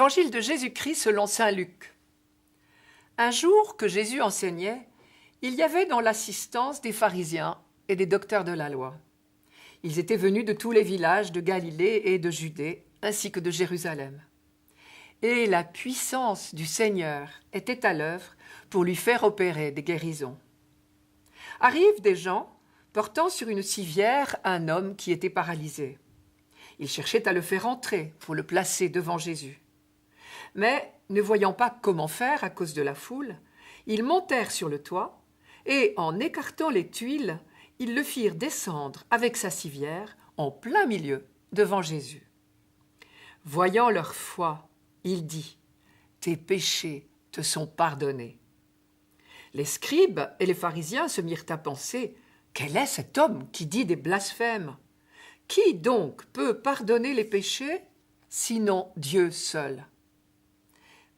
Évangile de Jésus-Christ selon saint Luc. Un jour que Jésus enseignait, il y avait dans l'assistance des pharisiens et des docteurs de la loi. Ils étaient venus de tous les villages de Galilée et de Judée, ainsi que de Jérusalem. Et la puissance du Seigneur était à l'œuvre pour lui faire opérer des guérisons. Arrivent des gens portant sur une civière un homme qui était paralysé. Ils cherchaient à le faire entrer pour le placer devant Jésus. Mais, ne voyant pas comment faire à cause de la foule, ils montèrent sur le toit et, en écartant les tuiles, ils le firent descendre avec sa civière en plein milieu devant Jésus. Voyant leur foi, il dit « Tes péchés te sont pardonnés ». Les scribes et les pharisiens se mirent à penser « Quel est cet homme qui dit des blasphèmes ? Qui donc peut pardonner les péchés, sinon Dieu seul ?»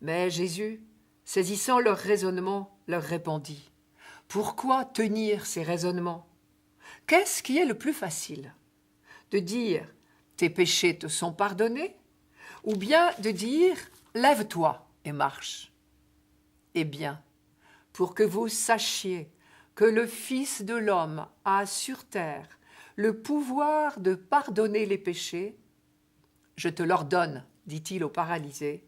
Mais Jésus, saisissant leur raisonnement, leur répondit « Pourquoi tenir ces raisonnements ? Qu'est-ce qui est le plus facile ? De dire « Tes péchés te sont pardonnés » ou bien de dire « Lève-toi et marche ». Eh bien, pour que vous sachiez que le Fils de l'homme a sur terre le pouvoir de pardonner les péchés, je te l'ordonne, dit-il au paralysé,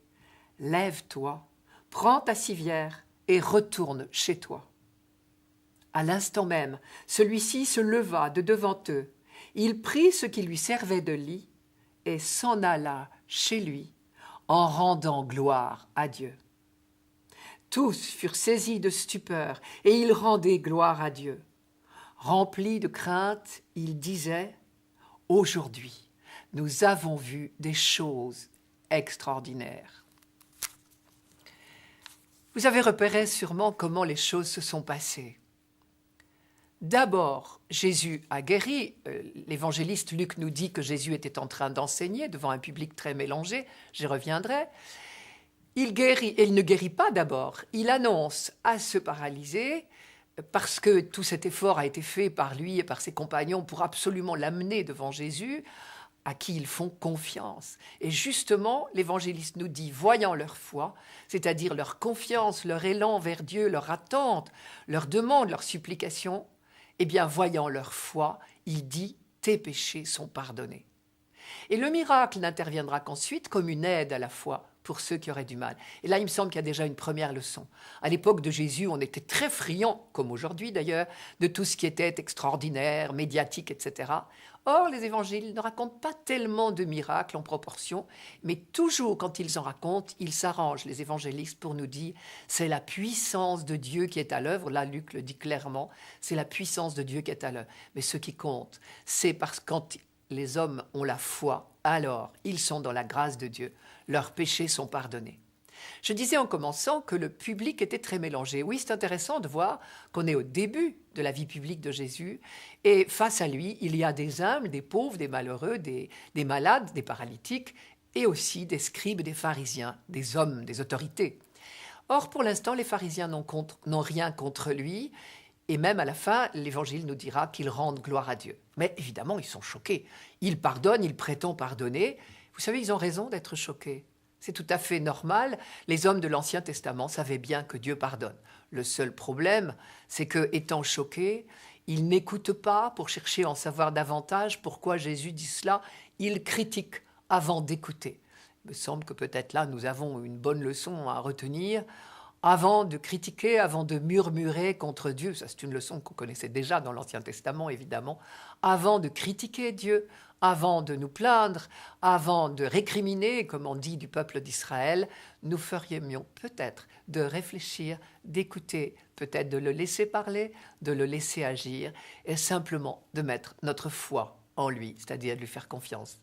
lève-toi, prends ta civière et retourne chez toi. À l'instant même, celui-ci se leva de devant eux, il prit ce qui lui servait de lit et s'en alla chez lui en rendant gloire à Dieu. Tous furent saisis de stupeur et ils rendaient gloire à Dieu. Remplis de crainte, ils disaient « Aujourd'hui, nous avons vu des choses extraordinaires. » Vous avez repéré sûrement comment les choses se sont passées. D'abord, Jésus a guéri. L'évangéliste Luc nous dit que Jésus était en train d'enseigner devant un public très mélangé. J'y reviendrai. Il guérit, et il ne guérit pas d'abord. Il annonce à ce paralysé, parce que tout cet effort a été fait par lui et par ses compagnons pour absolument l'amener devant Jésus, à qui ils font confiance. Et justement, l'évangéliste nous dit, voyant leur foi, c'est-à-dire leur confiance, leur élan vers Dieu, leur attente, leur demande, leur supplication, eh bien, voyant leur foi, il dit « tes péchés sont pardonnés ». Et le miracle n'interviendra qu'ensuite comme une aide à la foi pour ceux qui auraient du mal. Et là, il me semble qu'il y a déjà une première leçon. À l'époque de Jésus, on était très friands, comme aujourd'hui d'ailleurs, de tout ce qui était extraordinaire, médiatique, etc. Or, les évangiles ne racontent pas tellement de miracles en proportion, mais toujours quand ils en racontent, ils s'arrangent, les évangélistes, pour nous dire c'est la puissance de Dieu qui est à l'œuvre. Là, Luc le dit clairement, c'est la puissance de Dieu qui est à l'œuvre. Mais ce qui compte, c'est parce que quand les hommes ont la foi, alors ils sont dans la grâce de Dieu. Leurs péchés sont pardonnés. Je disais en commençant que le public était très mélangé. Oui, c'est intéressant de voir qu'on est au début de la vie publique de Jésus et face à lui, il y a des humbles, des pauvres, des malheureux, des malades, des paralytiques et aussi des scribes et des pharisiens, des hommes, des autorités. Or, pour l'instant, les pharisiens n'ont rien contre lui et même à la fin, l'Évangile nous dira qu'ils rendent gloire à Dieu. Mais évidemment, ils sont choqués. Ils pardonnent, ils prétendent pardonner. Vous savez, ils ont raison d'être choqués. C'est tout à fait normal. Les hommes de l'Ancien Testament savaient bien que Dieu pardonne. Le seul problème, c'est que, étant choqués, ils n'écoutent pas pour chercher à en savoir davantage pourquoi Jésus dit cela. Ils critiquent avant d'écouter. Il me semble que peut-être là, nous avons une bonne leçon à retenir. Avant de critiquer, avant de murmurer contre Dieu, ça c'est une leçon qu'on connaissait déjà dans l'Ancien Testament évidemment, avant de critiquer Dieu, avant de nous plaindre, avant de récriminer, comme on dit du peuple d'Israël, nous ferions peut-être de réfléchir, d'écouter, peut-être de le laisser parler, de le laisser agir et simplement de mettre notre foi en lui, c'est-à-dire de lui faire confiance.